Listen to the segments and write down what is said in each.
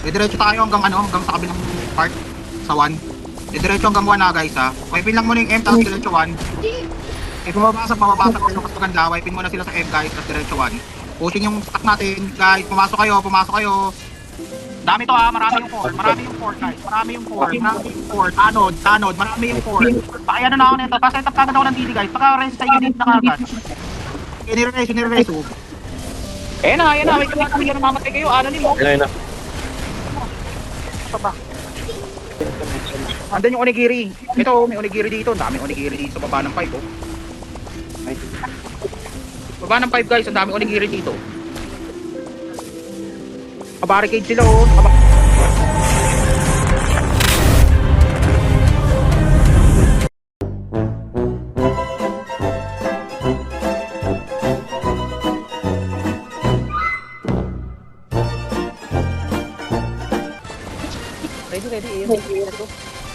Diretso tayo hanggang ano, hanggang sa kabilang part. Sa 1. Diretso hanggang 1 na guys ha. Wipin lang muna yung M, tapos diretso 1. If mababasag kayo mas maganda. Wipin muna sila sa M guys, tapos diretso 1. Pushing yung stack natin guys. Pumasok kayo. Dami to ha, marami yung core guys. Marami yung core. Tanod, marami yung core. Pakayano na ako nito. Pa-set up kagad ako ng DD guys. Paka-rest sa unit na kagad. Inirerase. Ayan na. Wait lang, namamatay kayo. Ano nilo? Ayun na. Ito ba? Andun yung onigiri. Ito, may onigiri dito. Ang daming onigiri dito sa baba ng pipe oh. Baba ng pipe guys, ang daming onigiri dito. Barricade sila oh.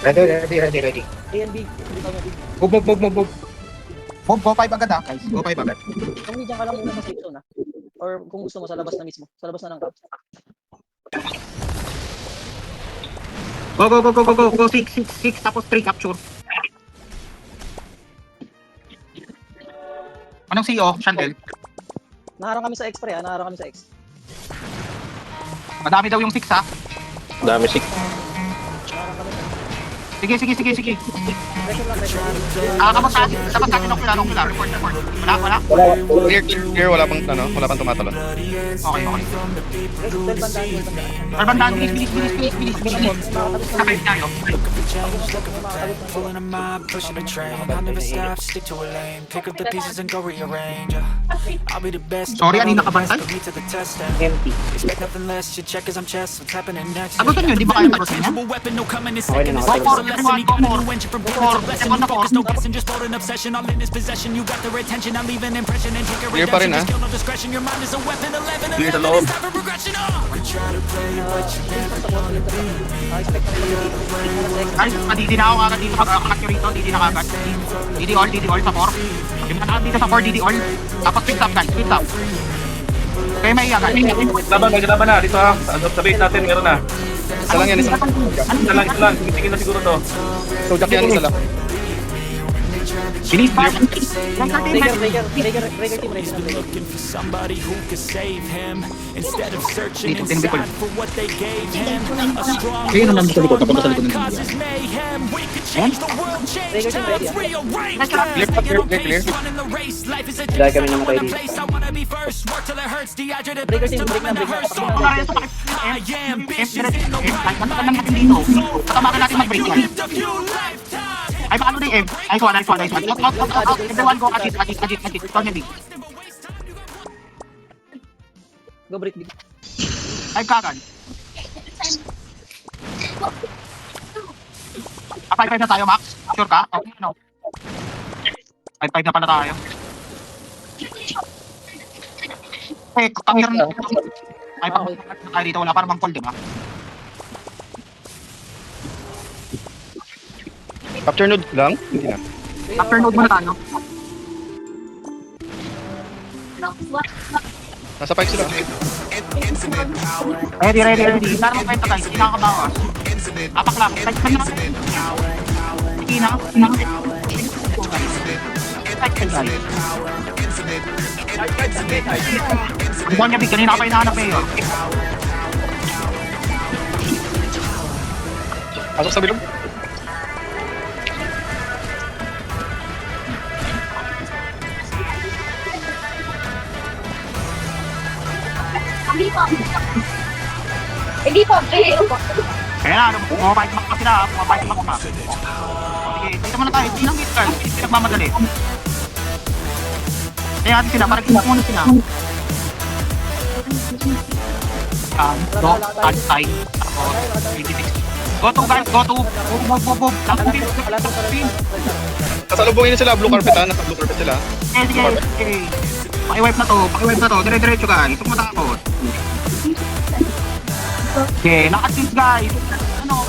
Ready. A and B. Move. Go 5 agad ha guys. Go 5 agad. Kung hindi dyan ka lang muna sa safe zone or kung gusto mo sa labas na mismo. Sa labas na ng camp. Go 6 tapos 3 capture. Anong CO, Chandel? Naharang kami sa X pre naharang kami sa X. Madami daw yung 6 ha. Dami sik. Naharang kami sa Sige. pressure lang. Kapag sa akin ocular. Report. Wala. Clear, wala pang tumatalo. Okay. Guys, bandaan. Barbandaan, bilis. Kapag tayo. Pulling a mob, pushing a train. I'll never stop, stick to a lane. Pick up the pieces and go rearrange. I'll be the best. Sorry, ano yung nakabantay? Put me to the test and Empty. expect nothing less. You check as I'm chess. What's happening next? Agutan nyo, di ba kayo tagutin niya? Weapon, no coming in second. Go for it, everyone, go for it. Engine from beginning to blessing. You focus, no guessing, just hold an obsession. All in his possession. You got their attention. I leave an impression and take a Clear pa rin, redemption. ah. Skill, no discretion. Your mind is a weapon. 11 Clear sa 11 loob. it's time for progression. You try to play, but you never gonna be me. Expect na dito. Guys, DD na ako agad dito. Mag-action rito, DD na agad. DD all sa 4. Yung mga dito sa 4, DD all. Tapos quick stop guys, quick stop. Okay, may agad. Laban na. Dito ha. Sa base natin, meron na. Isa lang yan, isa lang. Sige na siguro to. So, Jack yan, isa lang. Bilis pa. Breaker team ready na. looking for somebody who could save him instead of searching Dito, inside tinbikol. for what they gave him. A strong Ayun, will, nandito sa likod. strong Papunta sa likod mind ng causes mayhem. We could change the world, change Breaker team ready, times, ah. rearrange Clear, them. clear, Staying on clear. pace, running the race. Life is a Dahil chase. kami I don't namatay wanna dito. place. I wanna be first. Work till it hurts. Dehydrated Breaker birds team, till break I'm in na, the break na. hearse. My ambitions in the right Matagal lang natin dito. Patamakan natin mag-break yan. lived a few lifetimes. Ay, paano na yung M? Nice one. Out. Everyone go, agit. Turn your Go break. Ay, kagad. 5-5 na tayo, Max. Sure ka? Okay, ano? 5-5 na pala tayo. Kakir na. Ay, pag tayo dito, wala parang mang-call, di ba? Capture node lang? Hindi na. After node muna tayo. Nasa 5 sila. Ready. Hindi na naman kwenta guys. Hindi nakakabawas. Apak lang. Type ka naman. Hindi na. Type ka guys. Ang buwan niya big. Kanina ka pa hinahanap eh. Pasok sa bilog. Kaya na, pumapahit mak pa sila. Pumapahit mak pa. Sige, dito muna tayo. Hindi lang dito guys. Hindi pinagmamadali. Kaya natin sila. Parang kinuha muna sila. Do, outside. Tapos, 26. Go to guys, go to. Move. Tapos, pin. Kasalubungin na sila, blue carpet ha. Nasa blue carpet sila. Okay. Pakiwipe na to. Dire-diretso guys. Huwag matakot. Okay, naka-assist guys. Ano,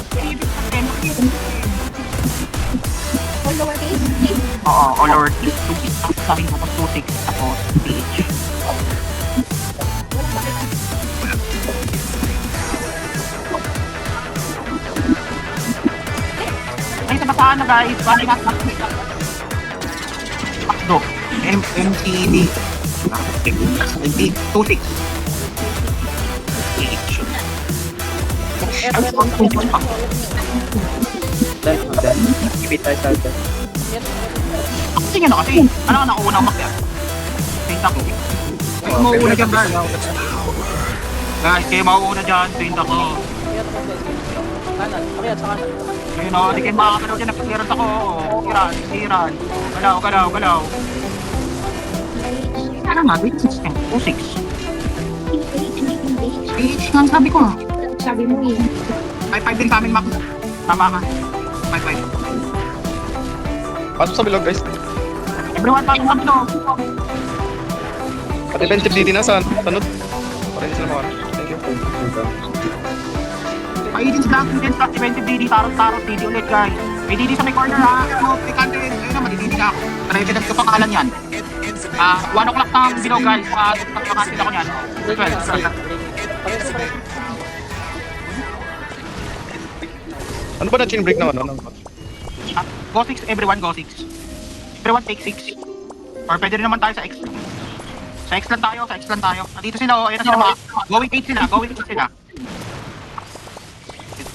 oo, all over 2-6. Tapos sabi mo, 2-6. Tapos, beach. ano guys, bali nga Pakdo. MTD. 26. Kasi nga na kasi. Ano ka nakuuna umakyat? Tinta ko. Ay, mauuna dyan guys. Guys, kayo mauuna dyan. Tinta ko. Kanan, pakiyat sa kanan. Ayun o, di kayo makakalaw dyan. Nag-clearance ako. Siran. Galaw. Ano nga, wait, 6 26. PH nga ang sabi ko ah. Sabi mo eh. 5-5 din sa amin, Mac. Tama ka. 5-5. Pasok sa bilog, guys. Everyone, pasok kami to. At defensive DD na sa tanod. Para hindi sila mawala. Thank you. Paidin sa Black Indians, plus defensive DD, tarot, DD ulit guys. May DD sa may corner ha. Ano, may country, ayun na, madididi na ako. Resident ko pangalan yan. 1 o'clock na ang bilog guys. Pagkakasin ako niyan. 12. Ano ba na chain break na ano? Go 6, everyone go 6. Everyone take 6. Or pwede rin naman tayo sa X. Sa X lang tayo. Nandito sila oh, ayun na sila mga. Going 8 sila.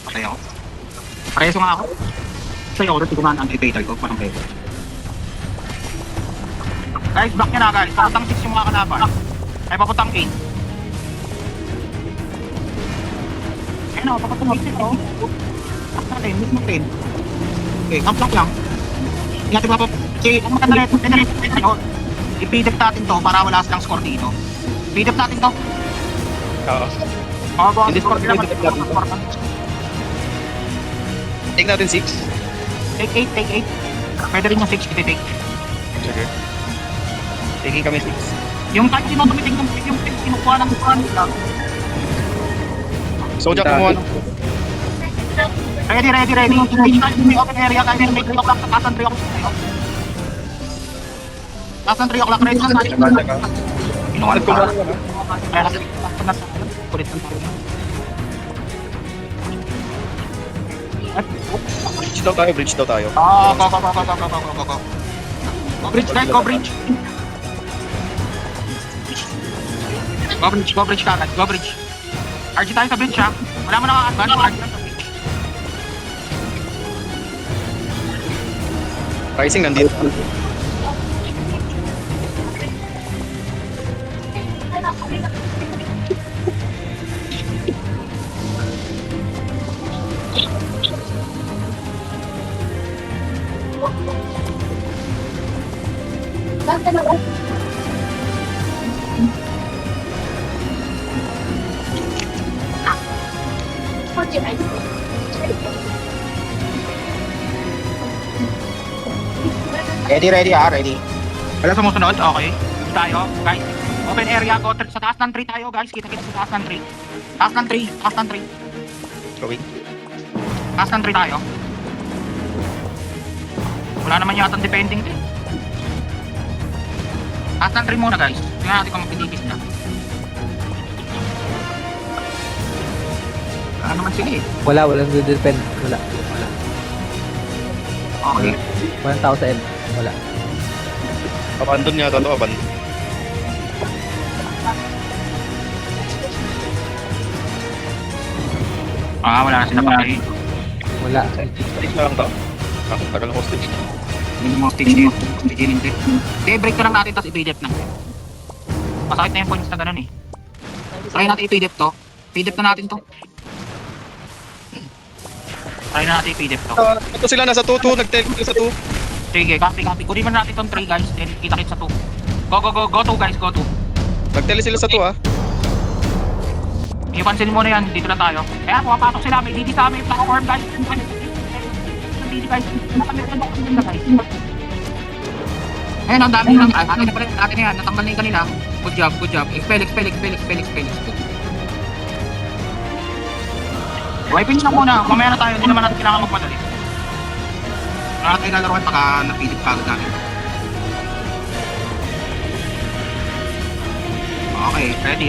Patay ako. Pareso nga ako. Sa'yo ako, ito kumaan ang elevator ko. Parang pwede. Guys, back nyo na guys. Papuntang 6 yung mga kalaban. Ay, papuntang 8. Ayun o, papuntang 8 ito. Back natin, miss natin. Okay, camp lang. Hindi natin mapap... Ang maganda na ito, i-feed-up natin to para wala silang score dito. Feed-up natin to. Oo. Hindi score nila. Take natin 6. Take 8. Pwede rin yung 6 i-take. Sige. Taking kami 6. Yung kahit sino tumiting yung kinukuha ng kukuha nila. So, Jack, kumuha ng... Ready. Engage tayo sa open area guys. May 3 o'clock sa taas ng 3 o'clock. Taas ng 3 o'clock. Ready lang tayo. Inuwan ko ba? Kaya kasi kulit ng tayo. Bridge daw tayo. Go. Go bridge guys, go bridge. Go bridge kagad, go bridge. RG tayo sa bridge ha. Wala mo naka-advance, RG tayo sa bridge. Rising nandito. Ready. Wala sumusunod, okay. Tayo, guys. Open area, go sa taas ng 3 tayo guys. Kita sa taas ng 3. Taas ng 3. Going. Taas ng 3 tayo. Wala naman yata depending din. Taas ng 3 muna guys. Tingnan natin kung magpinipis na. Wala naman sila eh. Walang depend. Wala. Okay. Walang tao sa end. Wala. Abandon niya ito. Abandon. Wala na sila patay. Wala. Stage na lang to. Tagal ng hostage. Hindi mo stage na yun. Hindi. Break ka lang natin tapos i-feed na. Masakit na yung points na ganun eh. Try natin i-feed to. Feed na natin to. Try na natin i-feed to. Ito sila nasa 2-2. Nag-tell sila sa 2. Sige, copy. Kunin mo na natin tong 3 guys. Then kita-kit sa 2. Go 2 guys, go 2. Nag-tell sila sa 2 ha. Ipansin mo na yan, dito na tayo. Kaya pumapatok sila, may DD sa amin, naka-form guys. DD guys, naka-form guys. Ayun, ang dami lang. Atin na yan, natanggal na yung kanila. Good job. Expel. Wiping lang muna, mamaya na tayo, hindi naman natin kailangan magmadali. Wala tayo lalaruan pagka napilip ka agad natin. Okay, ready.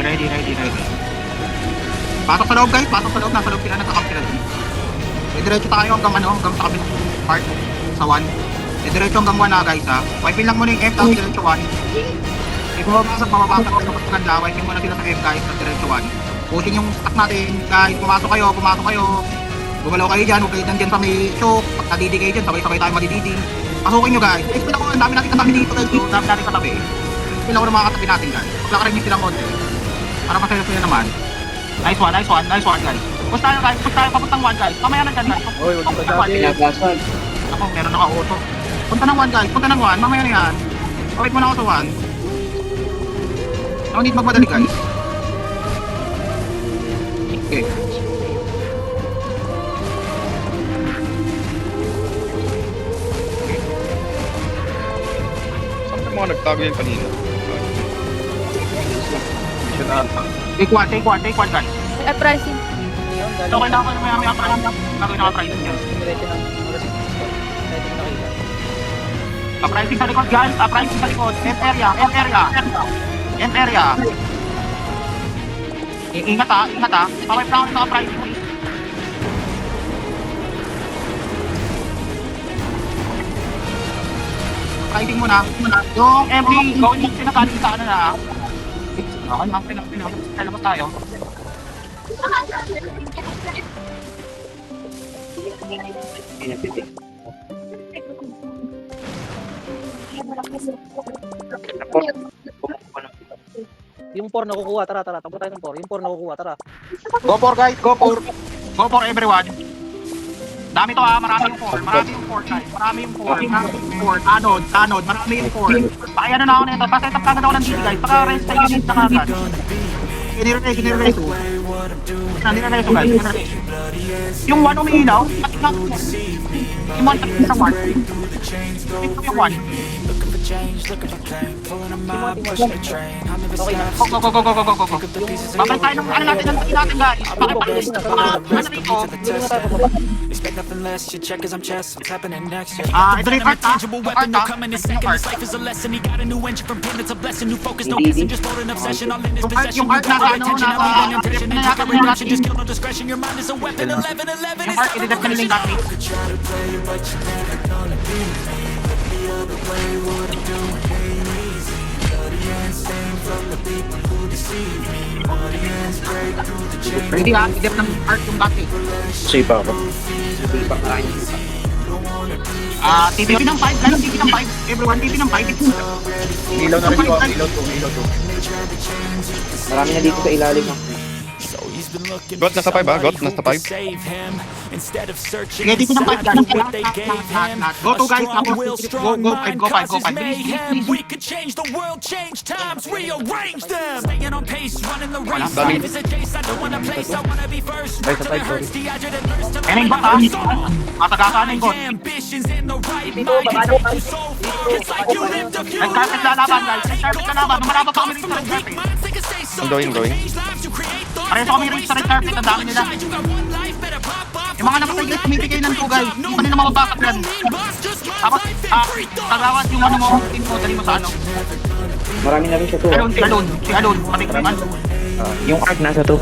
Pasok sa loob guys, nasa loob sila, nasa-camp sila dun. Diretso tayo hanggang sa kabilang part. sa 1. Diretso hanggang 1 na guys ha. Wipin lang muna yung F tapos diretso 1. Bumabasag kasi mas maganda. Wipin muna sila sa F guys tapos diretso 1. Pushing yung stack natin guys. Pumasok kayo. Gumalaw kayo dyan. Huwag kayo dyan sa may choke. Pag nadidi kayo dyan, sabay-sabay tayo madididi. Pasukin nyo guys. Explain ako, ang dami natin katabi dito guys. Ang dami natin katabi. Explain ako ng mga katabi natin guys. Paglakarin nyo silang konti. Para masaya-saya naman. Nice one guys. Push tayo guys, papuntang 1 guys. Mamaya na dyan guys. Oy, wag ka dyan. Ako, meron naka-auto. Punta ng 1 guys, mamaya na yan. Wait muna ako sa 1. No need magmadali guys. Okay. Saan ka mga nagtago yung kanina? Siya na ata. Take one guys. Pricing. Yun, galing. So, kailangan ko na maya try lang. Gagawin naka-try lang yan. Diretso ng alas 6. Kahit mo nakita. Uprising sa likod guys, uprising sa likod. End area. Ingat ha. Paway pa ako ng uprising please. Uprising muna. Yung MD, going yung sinakaling sa ano na. Okay, pinapos tayo. Yung 4 nakukuha, tara. Takbo tayo ng 4. Yung 4 nakukuha, tara. Go for guys, go for everyone. Dami to ha, marami yung 4 guys. Marami yung 4. Anod, marami yung 4. Pakaya na ako nito, pa-set up kagad ako ng DD guys. Paka-rest sa unit na kagad. Nire-reso guys. Yung 1 umiilaw, pati na yung 1 pati sa 1. Yung 1. Change, looking for pain, pulling them out, pushing the train. I never Okay na. stop. Go. Babalik tayo ng ano natin guys. Pakipag-list na ano rito. Expect nothing less, you check as I'm chess. What's happening next? Yeah. Ito rin art ha. Tangible weapon, no coming in second. This life is a lesson. He got a new engine from pain, it's a blessing. New focus, no guessing, just load an obsession. All in his possession. Yung art You got nasa my attention, ano, every intention. And nasa take a reaction, just kill no discretion. Your mind is a weapon. 11 Yung is art, i-detect na nilang dati. try to play, but you're never gonna be me. The other way, what I'm doing ain't easy. Bloody hands stained from the people who deceive me. Audience break through the chain. Ready ha, i-detect ng art yung dati. Safe ako. TP ng 5 guys, TP ng 5. Everyone, TP ng 5. Ilaw na rin ko. Ilaw 2. Marami na dito sa ilalim. So he's been looking Got, nasa 5 ba? Got, nasa 5? save him instead of searching Sige, TP ng 5 inside guys. for what they gave him. Go to guys, A strong tapos will, go strong 5. mind causes mayhem. We could change the world, change times, rearrange them. Staying on pace, running the race. Wala. Life is a chase, I don't wanna place, I wanna be first. Work till it hurts, dehydrated thirst till Eneng ba ha? Masagasan ng god. ambitions in the right mind can take you so far. It's like you lived a few Nag-carpet lalaban guys. Nag-carpet lalaban. Lumalaban pa kami rin sa red carpet. minds, take a say so. Going. Pareho kami rin sa red carpet. Ang dami nila. Yung mga namatay guys, kumipigay ng 2 guys. Hindi pa nila mababakap yan. Tapos, tagawas yung ano mo, team mo, dali mo sa ano. Marami na rin siya to. Si Alon, pati naman. Yung art nasa to.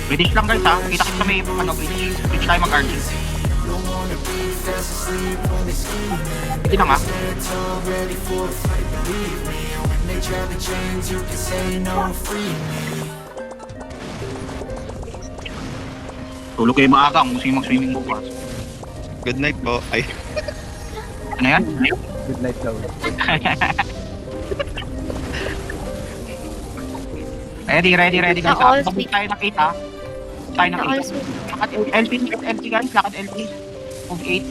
British lang guys ha. Kita kita may ano, British tayo mag-art. Hindi lang ha. Tulog kayo maaga kung gusto yung mag-swimming bukas. Good night po. Ay. Ano yan? Good night daw. Ready guys ha. Na-all Pag speed. tayo nakita. Tayo Na-all nakita. speed. Lakad LP guys, lakad LP. Move 8.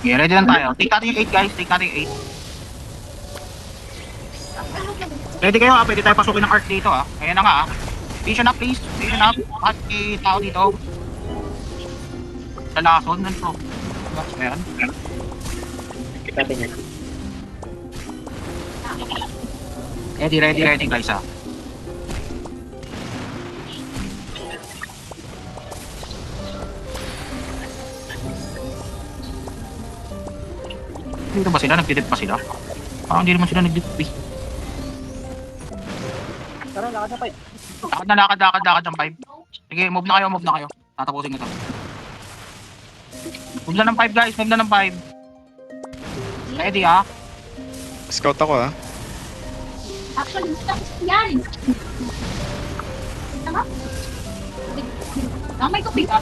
Okay, ready lang tayo. Take natin yung 8 guys, take natin yung 8. Ready kayo ha, pwede tayo pasukin ng arc dito ha. Ayan na nga ha. Vision up please, vision up. At may tao dito. Sa lason, nandito. Ayan. Kita natin yan. Ready guys ha. Dito ba sila? Nag-detect pa sila? Parang hindi naman sila nag-detect eh. lakad na 5. Lakad ng 5. Sige, move na kayo. Tatapusin ko to. Move na ng 5 guys, move na ng 5. Ready ha? Scout ako ha. Actually, gusto ko yan. Tama? May tubig ka.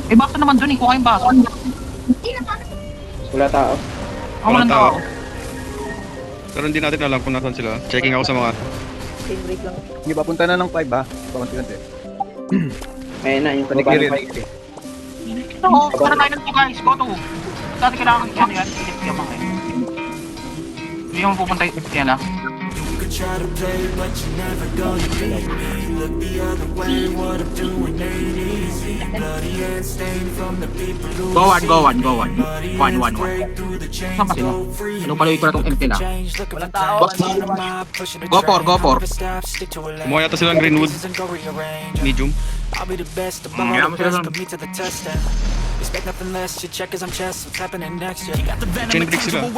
Eh baso naman dun eh, kuha yung baso. Hindi naman. Wala tao. Walang tao. Pero hindi natin alam kung nasan sila. Checking ako sa mga... Chain break lang. Hindi ba punta na ng 5 ha? Pakunti-kunti. Ayun na, yung baba ng Panigirin. bike. Ito, para tayo ng 2 guys, go to. Dati kailangan yan, ilip yung mga hindi mo pupunta yan ha. You could try to play, but you're never gonna beat me. Look the other way, what I'm doing ain't easy. Bloody hands stained from the people who Go on. Bloody One. hands break through the chains, Saan ba sila? go free. Ano pala yung ko na itong empty na? Change, look at Walang the tao, times, walang on the tao. mob, pushing the Go for. train. Never stop, stick to a lane. Kumuha yata sila ng Greenwood. And go rearrange. Medium. I'll be the best above Yeah, all I'm the rest, sure. put me to the test and expect nothing less. You check as I'm chess, what's happening next? Yeah. Chain break sila.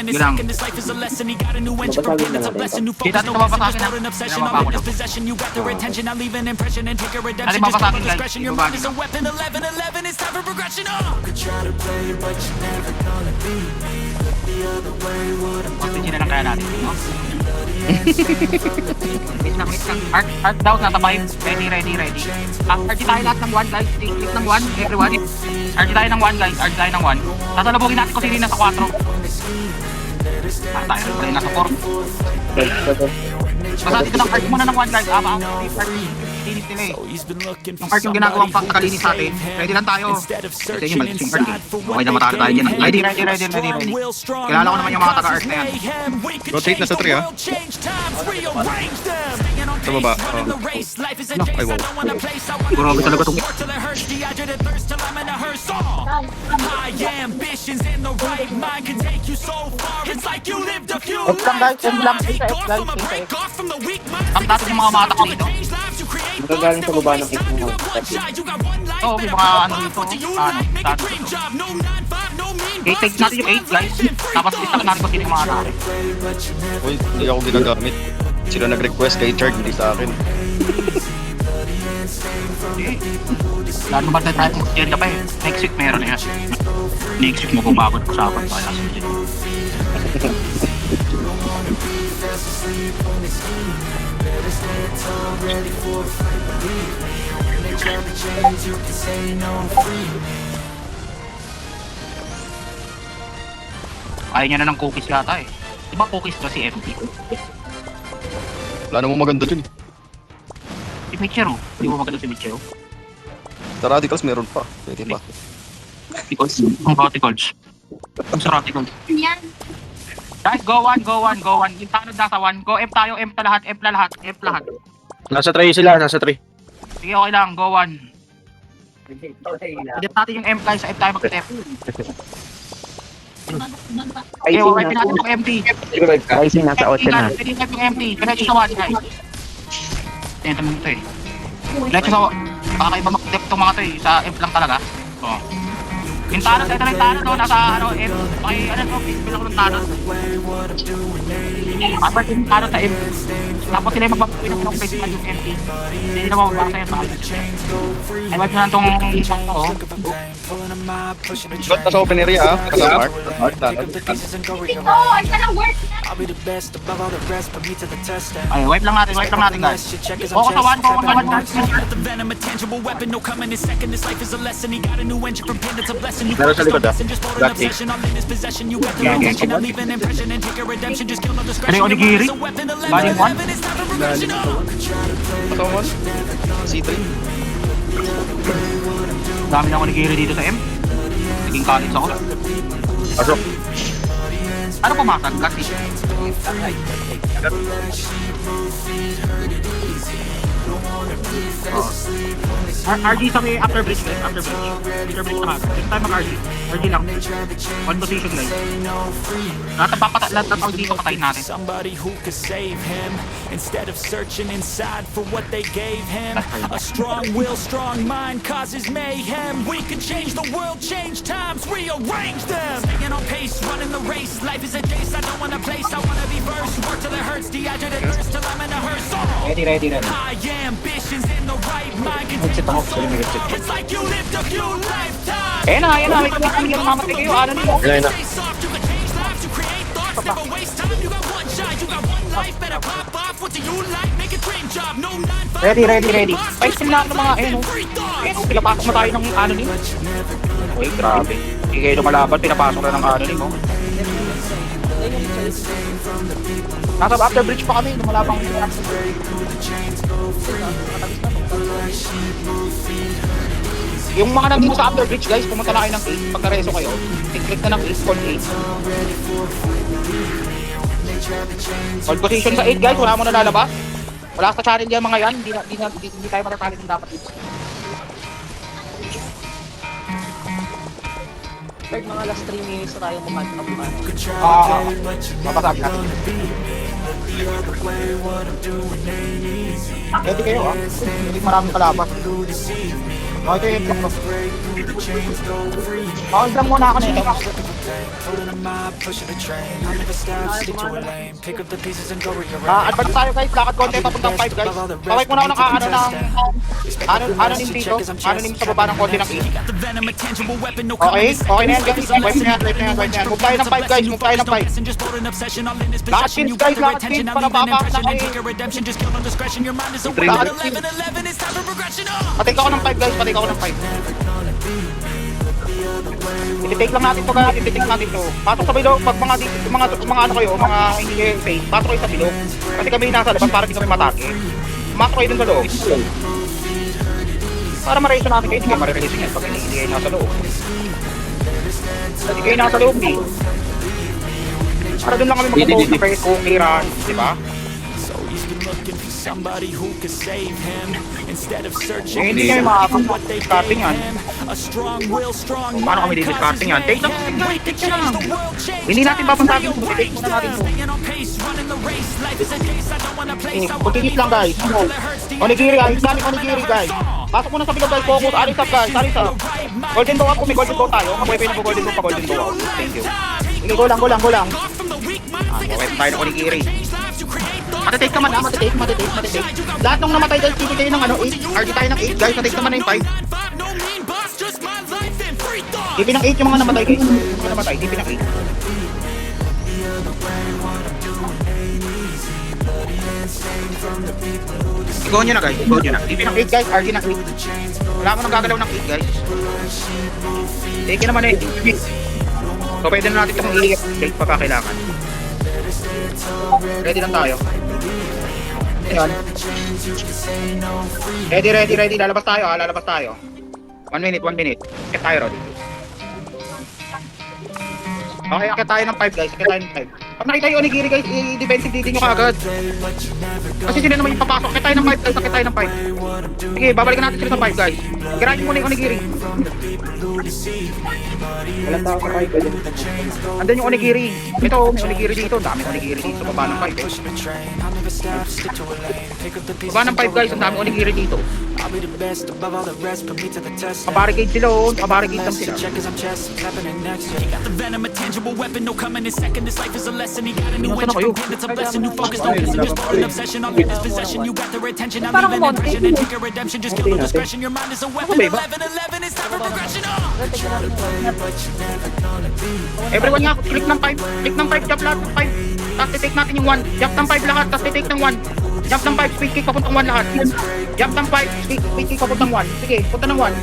Bilang. Mabasagin na natin ito. Kita ito mapasagin ha. Pinamapa ko na. Kasi mapasagin guys, ibabagin na. Could try to play, but you're never gonna beat me. Look the other way, what I'm Pagpinsin doing. na lang kaya natin. No? Wait lang. Art down, nasa 5. Ready. RG tayo lahat ng 1 guys. Click ng 1, everyone. RG tayo ng 1 guys, RG tayo ng 1. Sasalubugin natin kung sino yung nasa 4. Tayo rin pala yung nasa 4. Basta dito ng art muna ng 1 guys. Linis nila eh. He's been looking Yung for art yung ginagawang pagkakalinis sa atin. Ready lang tayo. Kasi yun, malinis yung art eh. Okay na matalo tayo dyan. Ready. Kilala ko naman yung mga taga-art na yan. Rotate na sa 3 ha. Sa baba. Ay wow. Grabe talaga itong F lang guys, F lang. Ang tatas yung mga mata ko dito. Magagaling sa baba ng X mo. Oo, may mga ano dito. Tatas dito. I-take natin yung 8 guys. Tapos i-stack natin kung sino yung mga atake. Uy, hindi ako ginagamit. Sila nag-request kay Chard, hindi sa akin. Lalo ba tayo tayo magsiyan pa eh. Next week meron na yan. Next week mo kung bakit usapan tayo last week. Ayaw niya na ng cookies yata eh. Diba cookies to si MP? Wala namang maganda dun eh. Si Michero. Hindi mo maganda si Michero. Sa Radicals meron pa. Pwede pa. Radicals. Ang Radicals. Ang sa Radicals. Yan. Guys, go one. Yung tanod nasa 1. Go F tayo, F na lahat. Nasa 3 sila, nasa 3. Sige, okay lang. Go 1. Edit natin yung M guys. Sa F tayo mag-F. Ay, Okay, wipin natin yung empty. Icing nasa 8 na. Pwede yung empty. Diretso sa 1 guys. Tingnan mo ito eh. Diretso sa 1. Baka iba mag-dep itong mga ito eh. Sa F lang talaga. Oo. Yung tanod, ito na yung tanod oh. Nasa ano, F. Okay, ano to? Pisil ako ng tanod. Kapag yung tanod sa M. Tapos sila yung magpapapinom ng festival yung empty. Hindi na mababasa yan sa akin. Ay, wipe na lang itong isang to oh. Shot na sa open area ha. Kasama Art. Ito, ay ka lang work na. I'll be the best above all the rest, put me to the test and Ay, wipe lang natin guys. Focus sa 1, focus sa 1 guys. the venom, a tangible weapon, no coming in second. This life is a lesson. He got a new engine from panda to blessing. You Meron sa likod ah. just bought an obsession. I'm in his possession. You got the Yeah, intention. yeah. I'll leave an impression and take a redemption. Just kill no Ano discretion. yung onigiri? Your mind is a weapon. 11, Bali 1? 11, it's time for progression. Kasama C3. Dami na onigiri dito sa M. Naging college ako. Pasok. Ano pumasag? Kasi RG sa may after bridge guys, after bridge na ka. This time mag-RG. RG lang. One position guys. Lahat ng tao dito patayin natin. Somebody who could save him instead of searching inside for what they gave him. A strong will, strong mind causes mayhem. We could change the world, change times, rearrange them. Staying on pace, running the race. Life is a chase, I don't wanna place. I wanna be first. Work till it hurts, dehydrated thirst till I'm in a hearse. Ready, ready, ready. High ambitions in the right mind. Headset ako, sorry, may headset. It's like you lived a few lifetimes. Ayan na, may kumakang yung mamatay kayo. Ano nito? Ayun na. Stay soft, you can change lives, you create thoughts, never waste time. You got one shot, you got one life. Better pop off. What do you like? Make a dream job. No 9-5. Ready, ready, ready. Fight sila ng mga ano. Ano, pinapasok na tayo ng ano nito. Uy, grabe. Hindi kayo lumalaban, pinapasok na ng ano mo. Nasa after bridge pa kami, lumalabang yung mga nandito sa after bridge guys, pumunta na kayo ng 8. Pagka-reso kayo, click na ng 8, call 8. Hold position sa 8 guys, wala mo na lalabas. Wala sa channel yan mga yan, hindi tayo matatali ng dapat dito. Third, mga last 3 minutes na tayo bumahan. Mapasabi natin. Ready kayo hindi maraming kalaban. Okay, yung block. Lang muna ako nito. Advance tayo guys, lakad konti papuntang 5 guys. Paway muna ako ng anonym dito. Anonym sa baba ng konti ng 8. Okay, okay na yan guys. Wipe na yan. Move tayo ng 5 guys, move tayo ng 5. Lahat kills guys, lahat kills para papak na kayo. Patake ako ng 5 guys, patake ako ng 5. I-take lang natin to guys, i-take natin to. Pasok sa bilog, pag mga ano kayo, mga hindi kayo face, pasok kayo sa bilog. Kasi kami nasa labas para di kami matake. Pasok kayo dun sa loob. Para ma-raise natin kayo, hindi kayo ma-release yan pag hindi kayo nasa loob. Hindi kayo nasa loob eh. Para dun lang kami mag-post na kayo kung i-run, di ba? Looking for somebody who could save him instead of searching Hindi kami makakapag what they discarding yan. a strong will, strong Paano kami di-discarding yan? Take lang, take lang. Hindi natin papansagin kung take muna natin to. Pagkikit lang guys. Onigiri guys, gamit onigiri guys. Pasok muna sa bilog guys, focus, alis up guys, alis up. Golden bow up kung may golden bow tayo. Kabuhay pa yun ang golden bow pa golden bow. Thank you. Sige, go lang. Okay, tayo ng onigiri. Matitake naman matitake. Lahat nung namatay guys, hindi kayo ng 8. RG tayo ng 8 guys, matitake naman na yung 5. Hindi ng 8 yung mga namatay guys. Yung mga namatay, hindi ng 8. Go nyo na guys, DP ng 8 guys, RG ng 8. Wala mo nang gagalaw ng 8 guys. Take naman na 8. So pwede na natin itong i-take pagka kailangan. Ready lang tayo. Ayan. Ready. Lalabas tayo. 1 minute. Akit tayo, Rod. Okay, akit tayo ng 5 guys. Pag nakita yung onigiri guys, i-defensive dito nyo kagad. Kasi sila naman yung papasok. Akit tayo ng 5 guys, Sige, babalikan natin sila sa 5 guys. Kirahin muna yung onigiri. Walang tao sa 5 guys. Andun yung onigiri. Ito, may onigiri dito. Dami onigiri dito. Baba ng 5 guys. Baba ng 5 guys. Ang dami onigiri dito. Kabarricade sila kabarricade lang sila. Inusan na kayo. Parang monte. Everyone nga, click ng 5, jump lahat ng 5. Tapos i-take natin yung 1. Jump ng 5 lahat, tapos i-take ng 1. Jump ng 5, speed kick papuntang 1 lahat. Jump ng 5, speed kick papuntang 1. Sige, punta ng 1.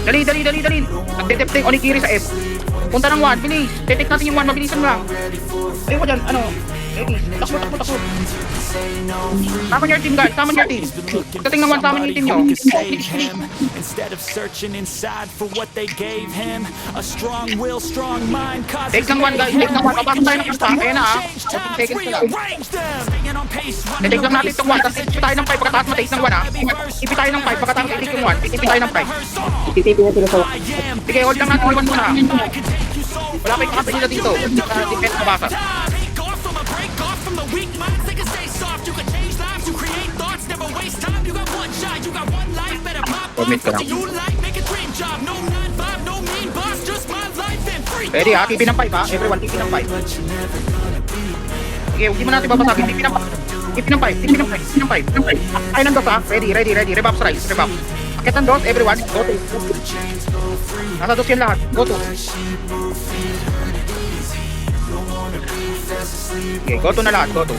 Dali. Nagde-depth yung onigiri sa F. Punta ng 1, bilis. Detect natin yung 1, mabilisan mo lang. Ayun ko dyan, ready. Takbo. Tama niyo team guys, Pagdating ng 1, tama niyo yung team nyo. Instead of searching inside for what they gave him, a strong will, strong mind causes Take ng 1 guys, Papasok tayo ng kasta. Ayan na Seconds na lang. Detect lang natin itong 1, tapos ipit tayo ng 5 pagkatapos matake ng 1 Ipit tayo ng 5 pagkatapos i-take yung 1. Ipit tayo ng 5. Ititipin na sila sa Sige, hold lang natin yung 1 muna. Wala kayong kakapin nila dito. Defense na basa. Commit ka lang. Ready ha, TP ng 5 ha. Everyone, TP ng 5. Okay, hindi mo natin babasagin. TP ng 5. TP ng 5. TP ng 5. TP ng 5. Ay, ng dos ha. Ready. Rebuffs rise. Rebuffs. Akit ng dos, everyone. Go to. Nasa dos yan lahat. Go to. Okay, go to na lahat. Go to.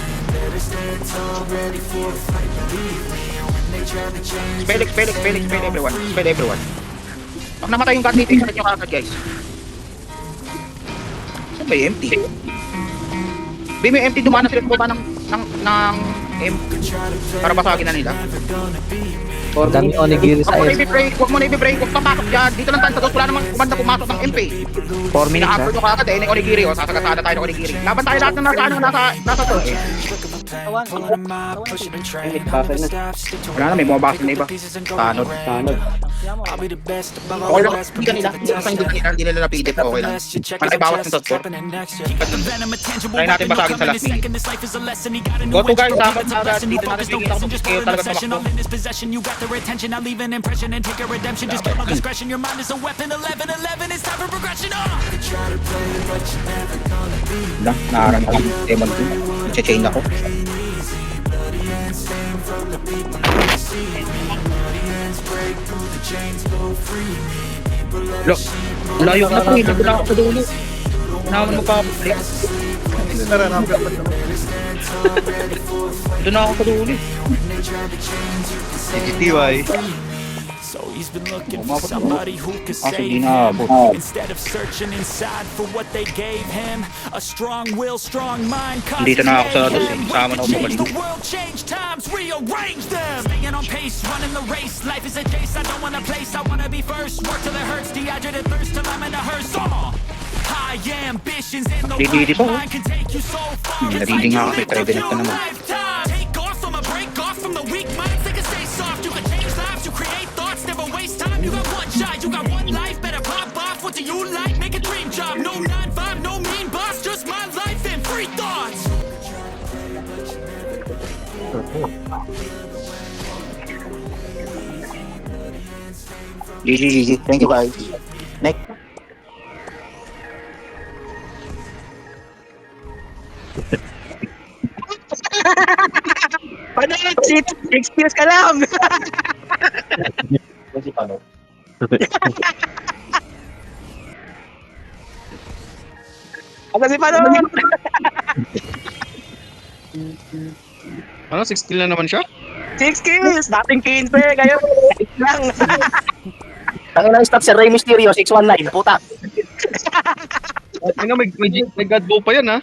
Spell everyone. Spell everyone. Pag namatay yung god meeting, salit nyo kagad guys. Saan ba yung empty? Be, may empty, dumana sila baba ng para basagin na nila. Dami onigiri sa Huwag mo na i-break, huwag papakot dyan. Dito lang tayo sa dos, wala namang kumanda pumasok ng MP. 4 minutes ha. Naka-upload nyo kagad eh, yung onigiri, o sasagasada tayo ng onigiri. Laban tayo lahat ng nasa to. Tawan. Wala na, may bumabasa na iba. Tanod. Okay lang, hindi kanila. Hindi nila napidip, okay lang. Malaki bawas ng tot ko. Try natin basagin sa last minute. Go to guys, dapat na dito natin tingin ako kayo talaga tumakbo. Their attention, I leave an impression and take a redemption. Just kill my discretion. Your mind is a weapon. 11-11. It's time for progression. Lang, naharang ako. Demon 2. Che-chain ako. Look, layo na po. Ito na ako sa dulo. Naman mo pa. Hindi nararamdaman naman. Ito na ako sa dulo. TTY. So he's been looking for somebody who could Kasi save di him na instead of searching inside for what they gave him. A strong will, strong mind. Dito na ako sa mayhem. sama na ako Change the bumalik. world, change times, rearrange them. Staying on pace, running the race. Life is a chase. I don't want a place. I wanna be first. Work till it hurts. Dehydrated thirst till I'm in a hearse. High ambitions and the Di right po. mind can take you so far. It's Nagiging like ako you kay live a Trevenant ka new naman. lifetime. Take off from a break off from the weak minds. They can stay soft. You can change lives. You create thoughts. Never waste time. You got one shot. You got one life. Better pop off. What do you like? Make a dream job. No 9-5. No mean boss. Just my life and free thoughts. GG. Thank you guys. Next. Paano yun? Excuse ka lang! Kasi paano? Ano, 6 kill na naman siya? 6 kills! Dating 15, ngayon 8 lang. Ang na stat si Rey Mysterio, 619, puta. Ano, may God bow pa yan ha?